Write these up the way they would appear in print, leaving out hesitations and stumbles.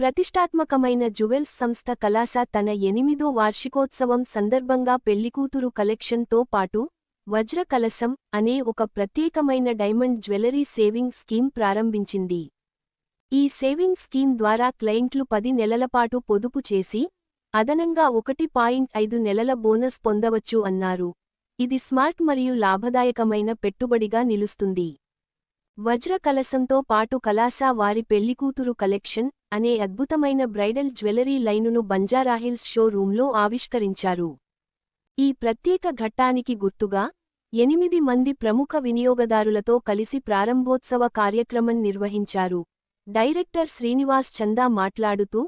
ప్రతిష్టాత్మకమైన జ్యువెల్స్ సంస్థ కలాసా తన 8వ వార్షికోత్సవం సందర్భంగా పెళ్లికూతురు కలెక్షన్తో పాటు వజ్ర కలశం అనే ఒక ప్రత్యేకమైన డైమండ్ జ్యువెలరీ సేవింగ్ స్కీమ్ ప్రారంభించింది. ఈ సేవింగ్ స్కీమ్ ద్వారా క్లయింట్లు 10 నెలలపాటు పొదుపు చేసి అదనంగా 1.5 నెలల బోనస్ పొందవచ్చు అన్నారు. ఇది స్మార్ట్ మరియు లాభదాయకమైన పెట్టుబడిగా నిలుస్తుంది. వజ్ర కలశంతో పాటు కలాసా వారి పెళ్లికూతురు కలెక్షన్ అనే అద్భుతమైన బ్రైడల్ జ్యువెలరీ లైనును బంజారాహిల్స్ షో రూంలో ఆవిష్కరించారు. ఈ ప్రత్యేక ఘట్టానికి గుర్తుగా 8 మంది ప్రముఖ వినియోగదారులతో కలిసి ప్రారంభోత్సవ కార్యక్రమం నిర్వహించారు. డైరెక్టర్ శ్రీనివాస్ చందా మాట్లాడుతూ,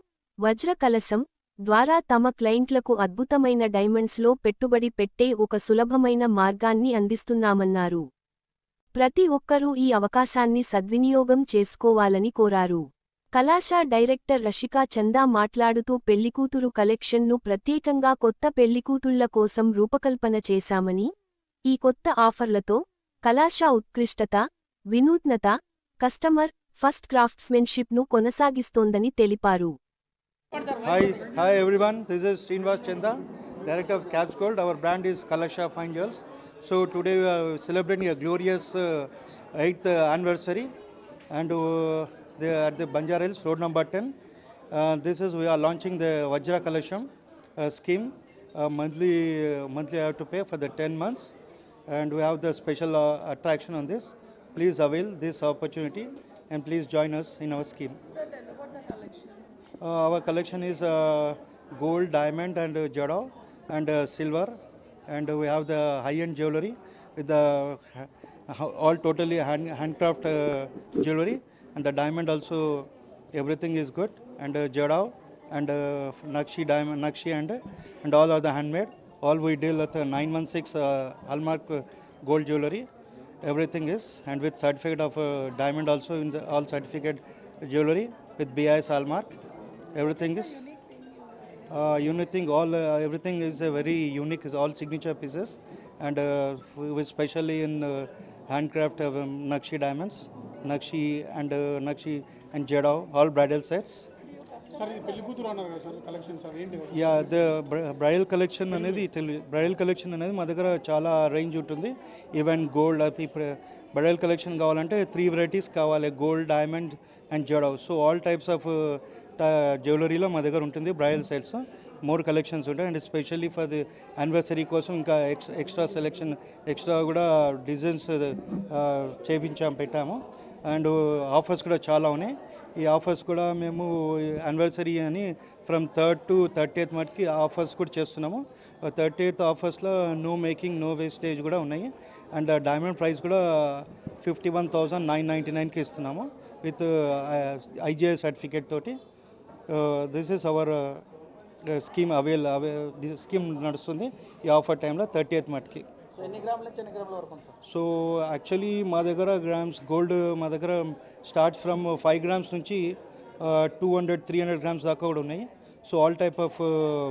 వజ్ర కలశం ద్వారా తమ క్లయింట్లకు అద్భుతమైన డైమండ్స్లో పెట్టుబడి పెట్టే ఒక సులభమైన మార్గాన్ని అందిస్తున్నామన్నారు. ప్రతి ఒక్కరూ ఈ అవకాశాన్ని సద్వినియోగం చేసుకోవాలని కోరారు. కలాసా డైరెక్టర్ రషికా చందా మాట్లాడుతూ పెళ్లికూతురు కలెక్షన్ను ప్రత్యేకంగా కొత్త పెళ్లికూతుళ్ల కోసం రూపకల్పన చేశామని, ఈ కొత్త ఆఫర్లతో కలాసా ఉత్కృష్టత, వినూత్నత, కస్టమర్ ఫస్ట్ క్రాఫ్ట్స్మెన్షిప్ను కొనసాగిస్తోందని తెలిపారు. Hi everyone, this is Srinivas Chanda, Director of Caps Gold. Our brand is Kalasha Fine Jewels. So today we are celebrating a glorious 8th anniversary and at the Banjara Hills, road number 10. We are launching the Vajra Kalasham scheme. Monthly I have to pay for the 10 months and we have the special attraction on this. Please avail this opportunity and please join us in our scheme. Our collection is gold, diamond and jada and silver, and we have the high-end jewelry with the all totally handcraft jewelry, and the diamond also everything is good, and jada and nakshi diamond, nakshi and all are the handmade. All we deal with 916 hallmark gold jewelry. Everything is, and with certificate of diamond also in the all certificate jewelry with BIS hallmark. Everything is unique. Everything is very unique. Is all signature pieces, and we especially in handcraft nakshi diamonds, nakshi and jada, all bridal sets. Yeah, the bridal collection మా దగ్గర చాలా range ఉంటుంది. Even gold bridal collection కావాలంటే 3 varieties కావాలి, gold, diamond and jadau. So all types of జ్యువెలరీలో మా దగ్గర ఉంటుంది బ్రైడల్ సెట్స్. మోర్ కలెక్షన్స్ ఉంటాయి and especially for the anniversary కోసం ఇంకా ఎక్స్ట్రా కూడా డిజైన్స్ పెట్టాము అండ్ ఆఫర్స్ కూడా చాలా ఉన్నాయి. ఈ ఆఫర్స్ కూడా మేము యానివర్సరీ అని ఫ్రమ్ 3rd to 30th మటుకి ఆఫర్స్ కూడా చేస్తున్నాము. 30th ఆఫర్స్లో నో మేకింగ్ నో వేస్టేజ్ కూడా ఉన్నాయి అండ్ డైమండ్ ప్రైస్ కూడా 51,999కి ఇస్తున్నాము విత్ IGI సర్టిఫికేట్ తోటి. This is our scheme scheme నడుస్తుంది ఈ ఆఫర్ టైంలో 30th మటుకి. సో యాక్చువల్లీ మా దగ్గర గ్రామ్స్ గోల్డ్ మా దగ్గర స్టార్ట్ ఫ్రమ్ 5 grams నుంచి 200-300 grams దాకా కూడా ఉన్నాయి. So all type of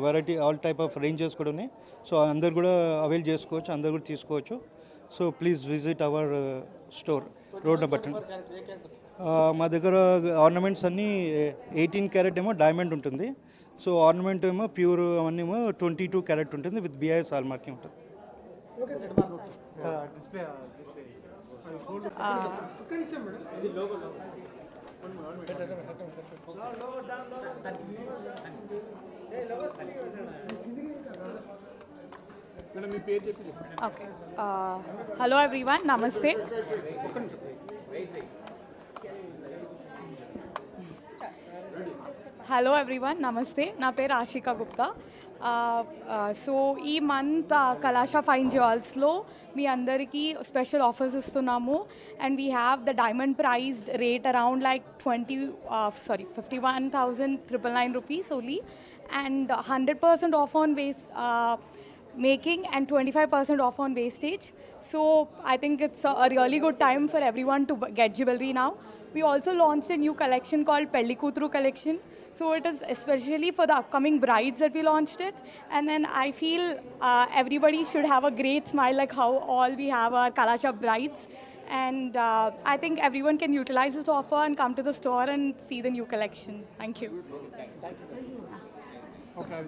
variety all type of ranges కూడా ఉన్నాయి. సో అందరు కూడా అవైల్ చేసుకోవచ్చు, అందరు కూడా తీసుకోవచ్చు. So please visit our store road number 10. మా దగ్గర ఆర్నమెంట్స్ అన్నీ 18 carat ఏమో డైమండ్ ఉంటుంది. సో ఆర్నమెంట్ ఏమో ప్యూర్ అవన్నీ ఏమో 22 carat ఉంటుంది విత్ BIS హాల్మార్కింగ్ ఉంటుంది. Okay. Hello everyone, namaste. Hello everyone, namaste. Na peru Ashika Gupta. So ఈ మంత్ కలాషా ఫైన్ జ్యువెల్స్లో మీ అందరికీ స్పెషల్ ఆఫర్స్ ఇస్తున్నాము and we have the diamond prized rate around like 51,999 rupees only and 100% off on making and 25% off on wastage. So I think it's a really good time for everyone to get jewelry now. We also launched a new collection called Pellikutru collection. So it is especially for the upcoming brides that we launched it. And then I feel everybody should have a great smile like how all we have our Kalasha brides. And I think everyone can utilize this offer and come to the store and see the new collection. Thank you. Okay.